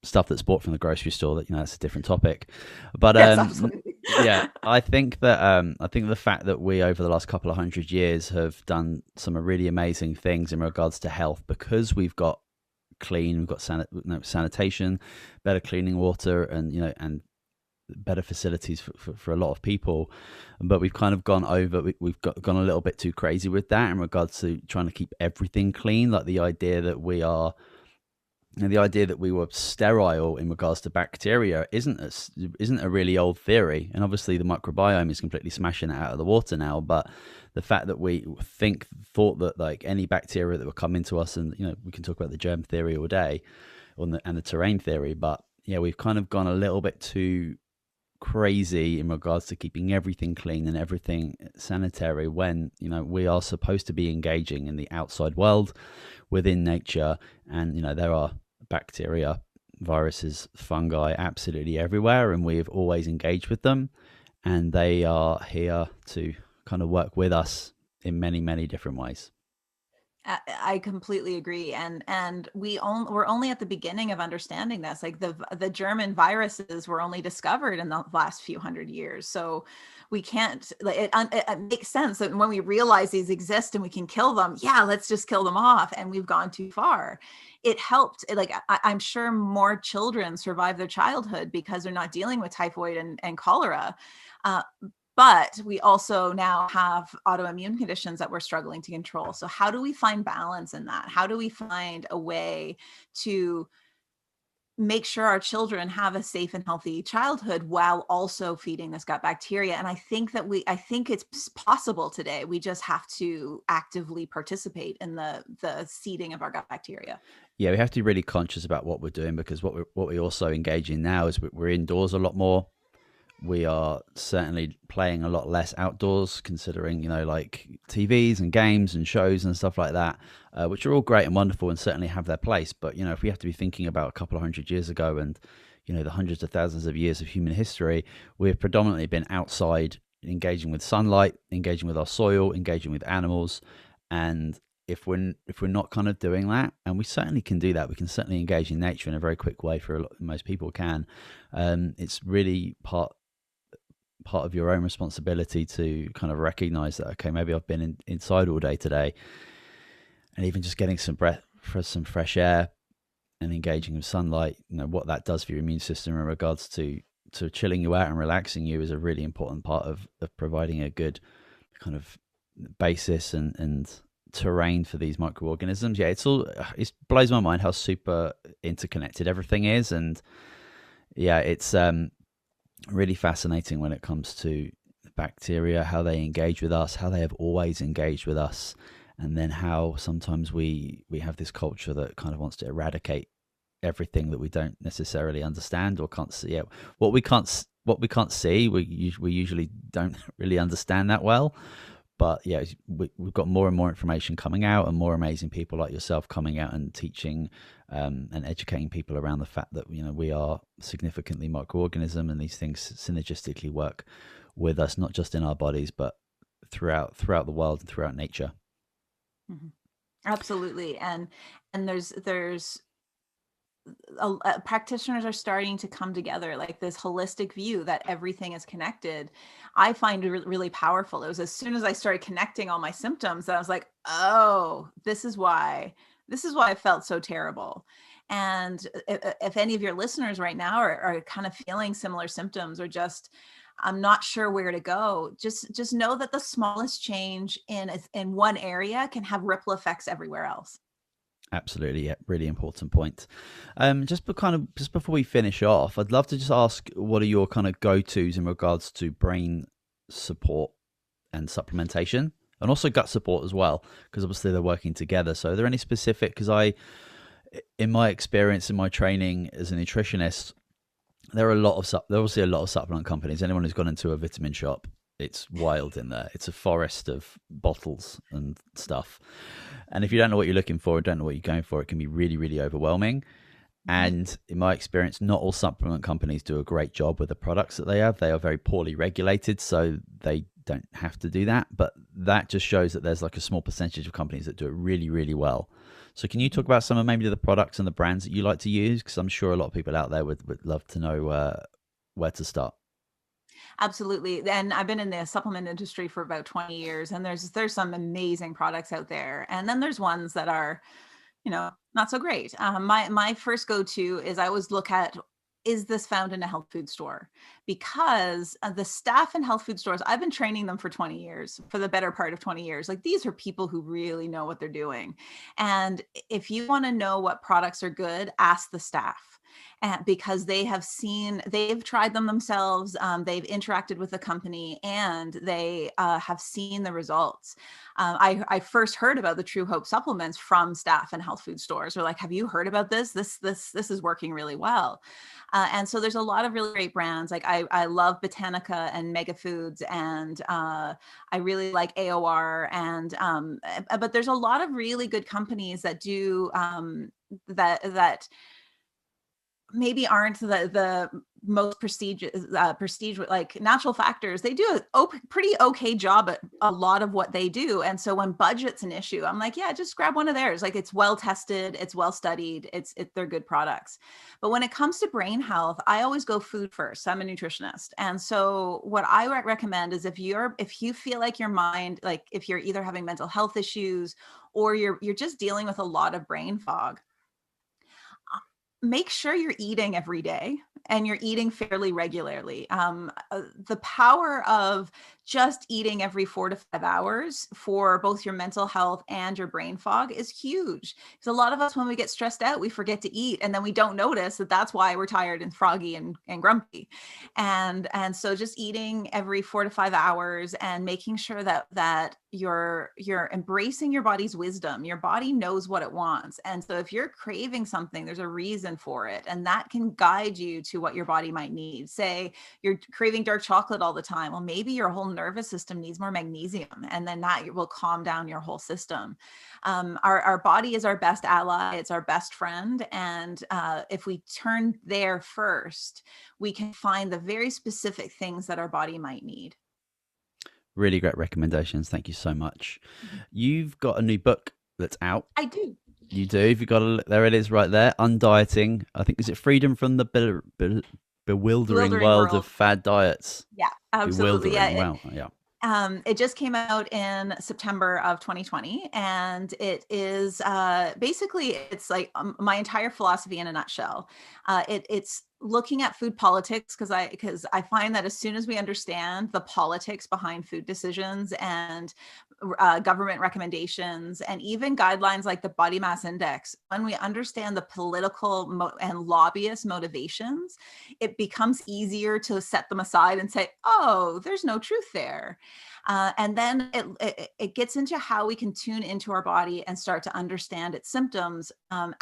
S1: stuff that's bought from the grocery store that, that's a different topic. But
S2: yes, absolutely.
S1: yeah, I think the fact that we over the last couple of 100 years have done some really amazing things in regards to health, because we've got clean, we've got sanitation, better cleaning water, and better facilities for a lot of people, but we've kind of gone a little bit too crazy with that in regards to trying to keep everything clean. Like the idea that we were sterile in regards to bacteria isn't a really old theory, and obviously the microbiome is completely smashing it out of the water now. But the fact that we thought that like any bacteria that would come into us, and we can talk about the germ theory all day, and the terrain theory, but yeah, we've kind of gone a little bit too crazy in regards to keeping everything clean and everything sanitary, when we are supposed to be engaging in the outside world within nature. And there are bacteria, viruses, fungi absolutely everywhere, and we have always engaged with them, and they are here to kind of work with us in many, many different ways.
S2: I completely agree, and we're only at the beginning of understanding this. Like the German viruses were only discovered in the last few hundred years, so we can't. It makes sense that when we realize these exist and we can kill them, yeah, let's just kill them off. And we've gone too far. It helped. Like I'm sure more children survive their childhood because they're not dealing with typhoid and cholera. But we also now have autoimmune conditions that we're struggling to control. So how do we find balance in that? How do we find a way to make sure our children have a safe and healthy childhood while also feeding this gut bacteria? And I think it's possible today. We just have to actively participate in the seeding of our gut bacteria.
S1: Yeah, we have to be really conscious about what we're doing, because what we also engage in now is we're indoors a lot more. We are certainly playing a lot less outdoors, considering, like TVs and games and shows and stuff like that, which are all great and wonderful and certainly have their place. But, if we have to be thinking about a couple of 100 years ago and, the hundreds of thousands of years of human history, we've predominantly been outside, engaging with sunlight, engaging with our soil, engaging with animals. And if we're not kind of doing that, and we certainly can do that, we can certainly engage in nature in a very quick way most people can. It's really part of your own responsibility to kind of recognize that, okay, maybe I've been inside all day today, and even just getting some fresh air and engaging with sunlight, what that does for your immune system in regards to chilling you out and relaxing you is a really important part of providing a good kind of basis and terrain for these microorganisms. Yeah, it blows my mind how super interconnected everything is. And yeah, it's really fascinating when it comes to bacteria, how they engage with us, how they have always engaged with us, and then how sometimes we have this culture that kind of wants to eradicate everything that we don't necessarily understand or can't see. Yeah, what we can't see, we usually don't really understand that well. But yeah, we've got more and more information coming out, and more amazing people like yourself coming out and teaching and educating people around the fact that we are significantly microorganism, and these things synergistically work with us, not just in our bodies, but throughout the world and throughout nature.
S2: Mm-hmm. Absolutely, and there's practitioners are starting to come together, like this holistic view that everything is connected. I find it really powerful. It was as soon as I started connecting all my symptoms that I was like, oh, this is why this is why I felt so terrible. And if any of your listeners right now are kind of feeling similar symptoms, or just, I'm not sure where to go, just know that the smallest change in one area can have ripple effects everywhere else.
S1: Absolutely, yeah, really important point. Just before we finish off, I'd love to just ask, what are your kind of go-tos in regards to brain support and supplementation, and also gut support as well, because obviously they're working together. So, are there any specific? Because in my experience, in my training as a nutritionist, there are obviously a lot of supplement companies. Anyone who's gone into a vitamin shop, it's wild in there. It's a forest of bottles and stuff. And if you don't know what you're looking for, don't know what you're going for, it can be really, really overwhelming. And in my experience, not all supplement companies do a great job with the products that they have. They are very poorly regulated, so they don't have to do that. But that just shows that there's like a small percentage of companies that do it really, really well. So can you talk about some of maybe the products and the brands that you like to use? Because I'm sure a lot of people out there would love to know where to start.
S2: Absolutely. And I've been in the supplement industry for about 20 years, and there's some amazing products out there. And then there's ones that are, not so great. My first go-to is, I always look at, is this found in a health food store? Because the staff in health food stores, I've been training them for 20 years, for the better part of 20 years. Like, these are people who really know what they're doing. And if you want to know what products are good, ask the staff. And because they've tried them themselves, they've interacted with the company, and they have seen the results. I first heard about the Truehope supplements from staff in health food stores. They're like, have you heard about this? This is working really well. And so there's a lot of really great brands. Like, I love Botanica and Mega Foods, and I really like AOR. And but there's a lot of really good companies that do that maybe aren't the most prestigious, like Natural Factors. They do a pretty okay job at a lot of what they do. And so when budget's an issue, I'm like, yeah, just grab one of theirs. Like, it's well tested, it's well studied, they're good products. But when it comes to brain health, I always go food first. I'm a nutritionist. And so what I recommend is, if you feel like your mind, like if you're either having mental health issues, or you're just dealing with a lot of brain fog, make sure you're eating every day, and you're eating fairly regularly. The power of just eating every 4 to 5 hours for both your mental health and your brain fog is huge. Because a lot of us, when we get stressed out, we forget to eat, and then we don't notice that that's why we're tired and froggy and grumpy. And so just eating every 4 to 5 hours, and making sure that you're embracing your body's wisdom. Your body knows what it wants. And so if you're craving something, there's a reason for it. And that can guide you to what your body might need. Say you're craving dark chocolate all the time. Well, maybe your whole nervous system needs more magnesium, and then that will calm down your whole system. Our body is our best ally. It's our best friend. And if we turn there first, we can find the very specific things that our body might need.
S1: Really great recommendations. Thank you so much. You've got a new book that's out.
S2: I do.
S1: You do. If you've got there it is right there. Undieting. I think, is it Freedom from the Bewildering World of Fad Diets?
S2: Yeah, absolutely.
S1: Bewildering. Wow. Yeah.
S2: It just came out in September of 2020, and it is basically, it's like my entire philosophy in a nutshell. It's looking at food politics, because I find that as soon as we understand the politics behind food decisions, and government recommendations, and even guidelines like the body mass index, when we understand the political and lobbyist motivations, it becomes easier to set them aside and say, oh, there's no truth there. And then it gets into how we can tune into our body and start to understand its symptoms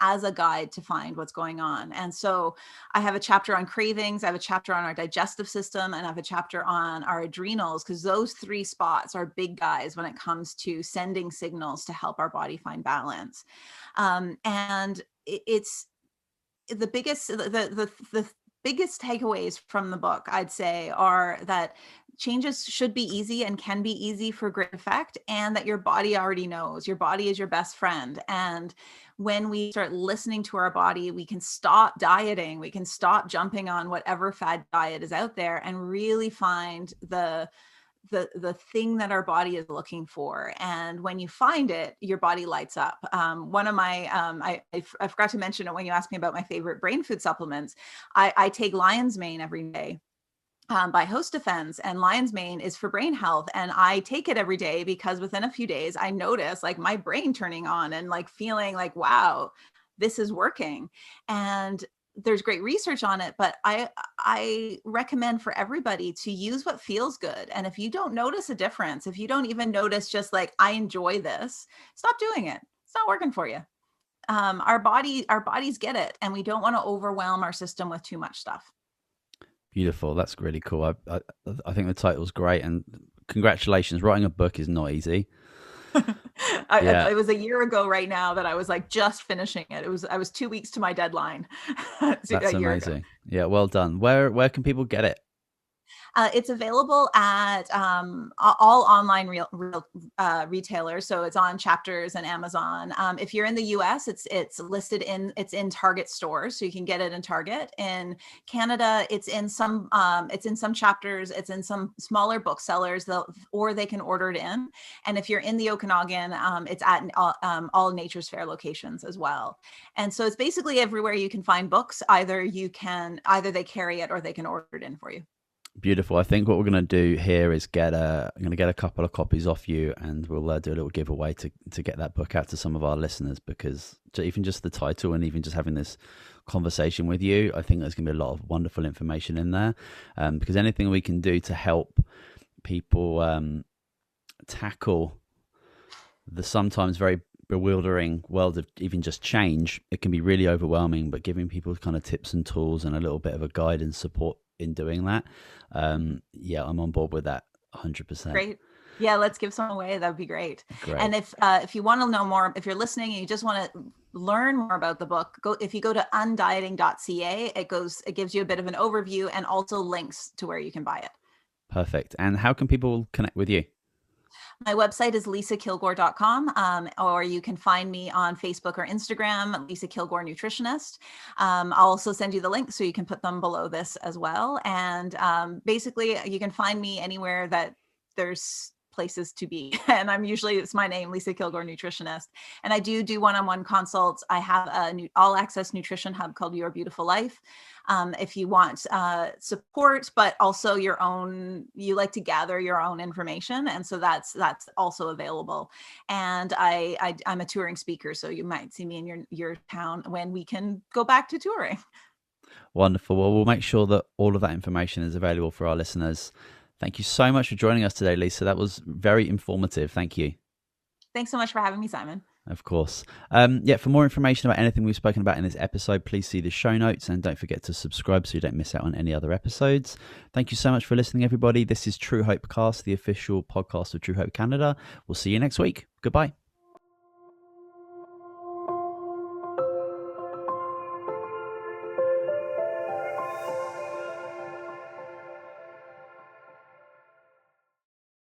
S2: as a guide to find what's going on. And so I have a chapter on cravings, I have a chapter on our digestive system, and I have a chapter on our adrenals, because those 3 spots are big guys when it comes to sending signals to help our body find balance. And it's the biggest takeaways from the book, I'd say, are that changes should be easy and can be easy for great effect, and that your body already knows. Your body is your best friend. And when we start listening to our body, we can stop dieting, we can stop jumping on whatever fad diet is out there, and really find the the thing that our body is looking for. And when you find it, your body lights up. One of my, I forgot to mention it when you asked me about my favorite brain food supplements. I take lion's mane every day. By Host Defense, and lion's mane is for brain health. And I take it every day because within a few days, I notice like my brain turning on and like feeling like, wow, this is working. And there's great research on it, but I recommend for everybody to use what feels good. And if you don't notice a difference, if you don't even notice just like, I enjoy this, stop doing it. It's not working for you. Our bodies get it. And we don't want to overwhelm our system with too much stuff.
S1: Beautiful. That's really cool. I think the title's great, and congratulations. Writing a book is not easy.
S2: It was a year ago right now that I was like just finishing it. I was 2 weeks to my deadline.
S1: That's amazing. Yeah, well done. Where can people get it?
S2: It's available at all online retailers. So it's on Chapters and Amazon. If you're in the US, it's listed in Target stores, so you can get it in Target. In Canada, it's in some Chapters, it's in some smaller booksellers, or they can order it in. And if you're in the Okanagan, it's at all Nature's Fair locations as well. And so it's basically everywhere you can find books. Either they carry it or they can order it in for you.
S1: Beautiful. I think what we're going to do here is I'm going to get a couple of copies off you, and we'll do a little giveaway to get that book out to some of our listeners, because even just the title and even just having this conversation with you, I think there's going to be a lot of wonderful information in there, because anything we can do to help people tackle the sometimes very bewildering world of even just change, it can be really overwhelming, but giving people kind of tips and tools and a little bit of a guide and support in doing that, I'm on board with that 100%.
S2: Great. Yeah, let's give some away. That would be great. And if you want to know more, if you're listening and you just want to learn more about the book, if you go to undieting.ca, it gives you a bit of an overview and also links to where you can buy it.
S1: Perfect. And how can people connect with you?
S2: My website is lisakilgour.com, or you can find me on Facebook or Instagram, Lisa Kilgour Nutritionist. I'll also send you the link so you can put them below this as well. And basically, you can find me anywhere that there's places to be. And it's my name, Lisa Kilgour Nutritionist. And I do one-on-one consults. I have a all-access nutrition hub called Your Beautiful Life. If you want support, but also you like to gather your own information. And so that's also available. And I'm a touring speaker, so you might see me in your town when we can go back to touring.
S1: Wonderful. Well, we'll make sure that all of that information is available for our listeners. Thank you so much for joining us today, Lisa. That was very informative. Thank you.
S2: Thanks so much for having me, Simon.
S1: Of course. For more information about anything we've spoken about in this episode, please see the show notes, and don't forget to subscribe so you don't miss out on any other episodes. Thank you so much for listening, everybody. This is Truehope Cast, the official podcast of Truehope Canada. We'll see you next week. Goodbye.